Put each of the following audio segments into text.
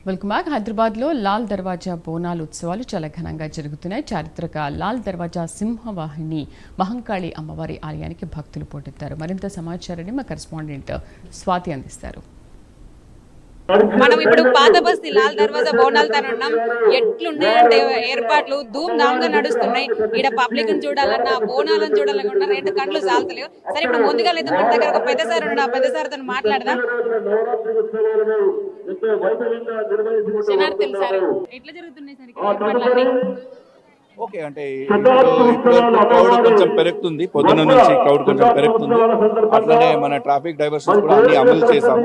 Welcome back. హైదరాబాద్లో లాల్ దర్వాజా బోనాలు ఉత్సవాలు చాలా ఘనంగా జరుగుతున్నాయి. చారిత్రక లాల్ దర్వాజా సింహవాహిని మహంకాళి అమ్మవారి ఆలయానికి భక్తులు పోటెత్తారు. మరింత సమాచారాన్ని మా కరెస్పాండెంట్ స్వాతి అందిస్తారు. మనం ఇప్పుడు పాత బస్తీ లాల్ దర్వాజా బోనాలతో ఉన్నాం. ఎట్లున్నాయంటే ఏర్పాట్లు ధూమ్ ధామ్ గా నడుస్తున్నాయి. ఇక్కడ పబ్లిక్ ని చూడాలన్నా బోనాలను చూడాలన్నా రెండు కళ్ళు సాల్తలేవు. సరే, ఇప్పుడు ముందుగా లేదు మన దగ్గర ఒక పెద్ద సార్ ఉన్న పెద్ద సార్ తో మాట్లాడదాం. సార్, ఎట్లా జరుగుతున్నాయి సార్ ఏర్పాట్లన్నీ? ఓకే, అంటే క్రౌడ్ కొంచెం పెరుగుతుంది, పొద్దున నుంచి క్రౌడ్ కొంచెం పెరుగుతుంది. అట్లనే మన ట్రాఫిక్ డైవర్షన్స్ కూడా అన్ని అమలు చేసాం.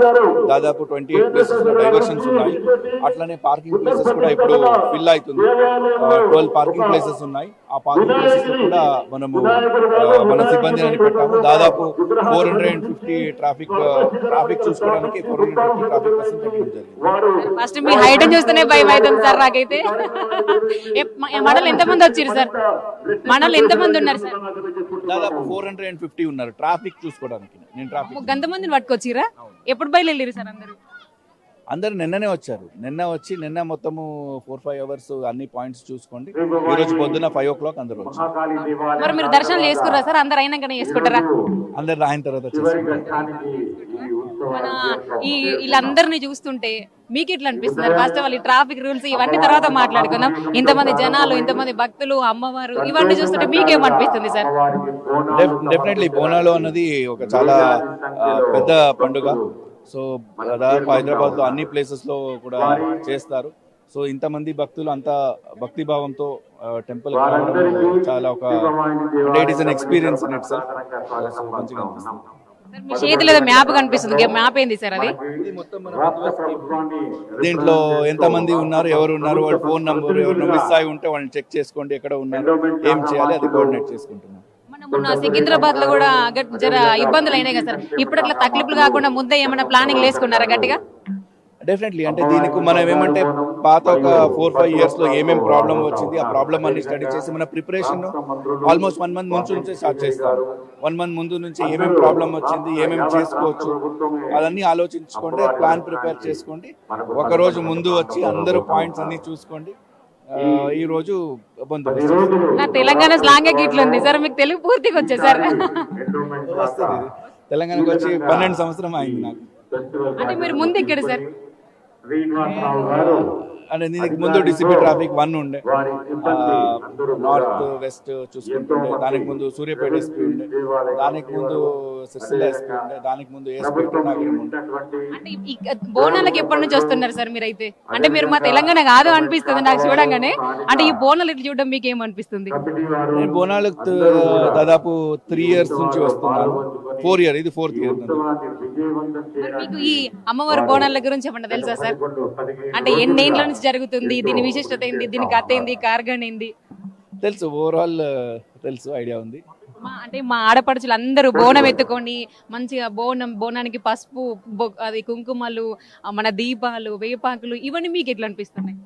దాదాపు 28 ప్లేసెస్ లో డైవర్షన్స్ ఉన్నాయి. అట్లనే పార్కింగ్ ప్లేసెస్ కూడా ఇప్పుడు ఫిల్ అవుతుంది. 12 పార్కింగ్ ప్లేసెస్ ఉన్నాయి. ఆ పార్కింగ్ ప్లేసెస్ లో కూడా మనము మన సిబ్బందిని పెట్టాము. దాదాపు 450 ట్రాఫిక్ చూసుకోవడానికి 450 ట్రాఫిక్ పర్సన్ పెట్టడం జరిగింది. ఫస్ట్ మీ హైట్ చూస్తేనే భయం అవుతుంది సార్ నాకైతే. మనలు ఎంతమంది వచ్చారు సార్? మనలు ఎంతమంది ఉన్నారు సార్? దాదాపు 450 ఉన్నారు ట్రాఫిక్ చూసుకోవడానికి. నేను ట్రాఫిక్ గంతమందిని పట్టుకొచ్చిరా? ఎప్పుడు బయలుదేరారు సార్ అందరూ? నిన్ననే వచ్చారు. నిన్న మొత్తము 4-5 అవర్స్ అన్ని పాయింట్స్ చూసుకోండి. ఈ రోజు పొద్దున 5 o'clock అందరూ వచ్చారు. మరి మీరు దర్శనం చేసుకురా సార్? అందరు అయినాకనే చేసుకుంటారా? అందరు అయిన తర్వాత చేసుకుంటారు. మన వీళ్ళందరినీ చూస్తుంటే మీకు ఎట్లా అనిపిస్తుంది? ఫస్ట్ ఆఫ్ ఆల్ ఈ ట్రాఫిక్ రూల్స్ ఇవన్నీ తర్వాత మాట్లాడుకుందాం. ఇంతమంది జనాలు, ఇంతమంది భక్తులు, అమ్మవారు ఇవన్నీ చూస్తుంటే మీకేమనిపిస్తుంది సార్? డెఫినెట్లీ బోనాలు అన్నది ఒక చాలా పెద్ద పండుగ. సో దాదాపు హైదరాబాద్ లో అన్ని ప్లేసెస్ లో కూడా చేస్తారు. సో ఇంతమంది భక్తులు అంత భక్తి భావంతో టెంపుల్ చాలా ఒక it is an experience in it self. మంచిగా అనిపిస్తుంది. మీ చేతిలో మ్యాప్ కనిపిస్తుంది. మ్యాప్ ఏంది సార్ అది? దీంట్లో ఎంతమంది ఉన్నారు, ఎవరు ఉన్నారు, వాళ్ళ ఫోన్ నంబర్, ఎవరు మిస్ అయి ఉంటే వాళ్ళని చెక్ చేసుకోండి. ఎక్కడ ఉన్నారు, ఏం చేయాలి, అది కోఆర్డినేట్ చేసుకుంటున్నాం. మొన్న సికింద్రాబాద్ లో కూడా జర ఇబ్బందులు అయినాయి కదా సార్. ఇప్పుడు అట్లా తక్లీఫ్లు కాకుండా ముందే ఏమైనా ప్లానింగ్ వేసుకున్నారా గట్టిగా? డెఫినెట్లీ. అంటే దీనికి మనం ఏమంటే పాత ఒక 4-5 years లో ఏమేమి ప్రాబ్లం వచ్చింది, ఆ ప్రాబ్లం అన్ని స్టడీ చేసి మన ప్రిపరేషన్ ఆల్మోస్ట్ 1 month ముందు నుంచి స్టార్ట్ చేస్తారు. 1 month ముందు నుంచి ఏమేమి ప్రాబ్లం వచ్చింది, ఏమేమి చేసుకోవచ్చు, అదన్నీ ఆలోచించుకోండి, ప్లాన్ ప్రిపేర్ చేసుకోండి. ఒక రోజు ముందు వచ్చి అందరూ పాయింట్స్ అన్ని చూసుకోండి. ఈ రోజు నా తెలంగాణ స్లాంగ్ గిట్లుంది సార్. మీకు తెలుగు పూర్తిగా వచ్చే సార్? వస్తుంది. తెలంగాణకు వచ్చి 12 సంవత్సరం అయింది నాకు. అంటే మీరు ముందు ఇక్కడ సార్? అంటే దీనికి ముందు డిసిపి ట్రాఫిక్ 1 ఉండే, నార్త్ వెస్ట్ చూసుకుంటుండే. దానికి ముందు సూర్యాపేట ఎస్పీ ఉండే, దానికి ముందు సిరిసిల్ల ఎస్పీ ఉండే, దానికి ముందు ఎస్పీ నగరం ఉండే. అంటే బోనాలకు ఎప్పటి నుంచి వస్తున్నారు సార్ మీరైతే? అంటే మీరు మా తెలంగాణ కాదు అనిపిస్తుంది నాకు చూడంగానే. అంటే ఈ బోనాలు ఇట్లా చూడడం మీకు ఏమనిపిస్తుంది? నేను బోనాలకు దాదాపు 3 years నుంచి వస్తున్నాను. 4 year, ఇది 4th year. మీకు ఈ అమ్మవారి బోనాల గురించి ఏమన్నా తెలుసా సార్? అంటే ఎన్నేళ్ళ నుంచి జరుగుతుంది, దీని విశిష్టత ఏంది, దీని కథ ఏంది, కార్గన్ ఏంది? తెలుసు, ఓవరాల్ తెలుసు, ఐడియా ఉంది. అంటే మా ఆడపడుచులు అందరూ బోనం ఎత్తుకొని మంచిగా బోనానికి పసుపు, అది కుంకుమలు, మన దీపాలు, వేపాకులు ఇవన్నీ మీకు ఎట్లా అనిపిస్తున్నాయి?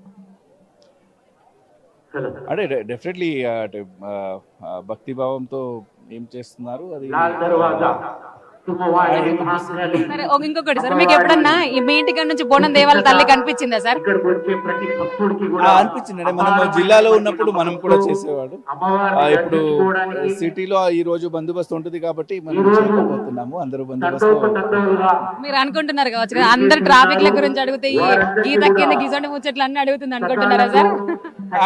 అంటే డెఫినెట్లీ అంటే భక్తి భావంతో ఏం చేస్తున్నారు అది. ఇంకొకటి సార్, మీకు ఎప్పుడన్నా మీ ఇంటికాడ నుంచి బోనం దేవాల తల్లికి అనిపించిందా సార్? అనిపించింది. మనం జిల్లాలో ఉన్నప్పుడు మనం కూడా చేసేవాడు. ఇప్పుడు సిటీలో ఈ రోజు బందోబస్తు ఉంటుంది కాబట్టి మనం చేయకపోతున్నాము. అందరూ బందోబస్తు. మీరు అనుకుంటున్నారు కావచ్చు కదా, అందరు ట్రాఫిక్ ల గురించి అడిగితే గీత కింద గిజండి ముచ్చట్లు అన్ని అడుగుతుంది అనుకుంటున్నారా సార్?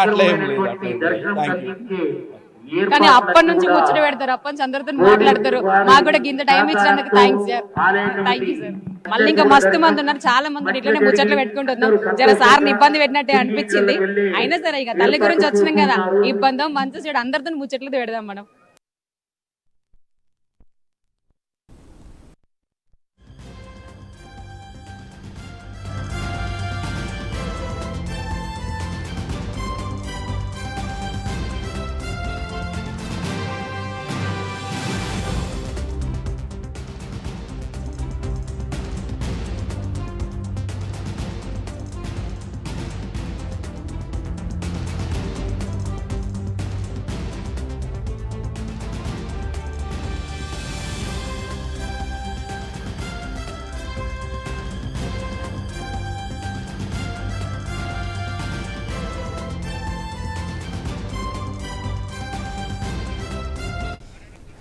అట్లా ఏం లేదు. Thank you. కానీ అప్పటి నుంచి ముచ్చట పెడతారు, అప్పటి నుంచి అందరితో మాట్లాడతారు. మాకు కూడా గింత టైం ఇచ్చినందుకు thanks sir. Thank you sir. మళ్ళీ ఇంకా మస్తు మంది ఉన్నారు, చాలా మంది ఇట్లనే ముచ్చట్లు పెట్టుకుంటున్నాం. జర సార్ని ఇబ్బంది పెట్టినట్టే అనిపించింది. అయినా సరే ఇక తల్లి గురించి వచ్చినాం కదా, ఇబ్బంది మంచి చెడు అందరితో ముచ్చట్లు పెడదాం మనం.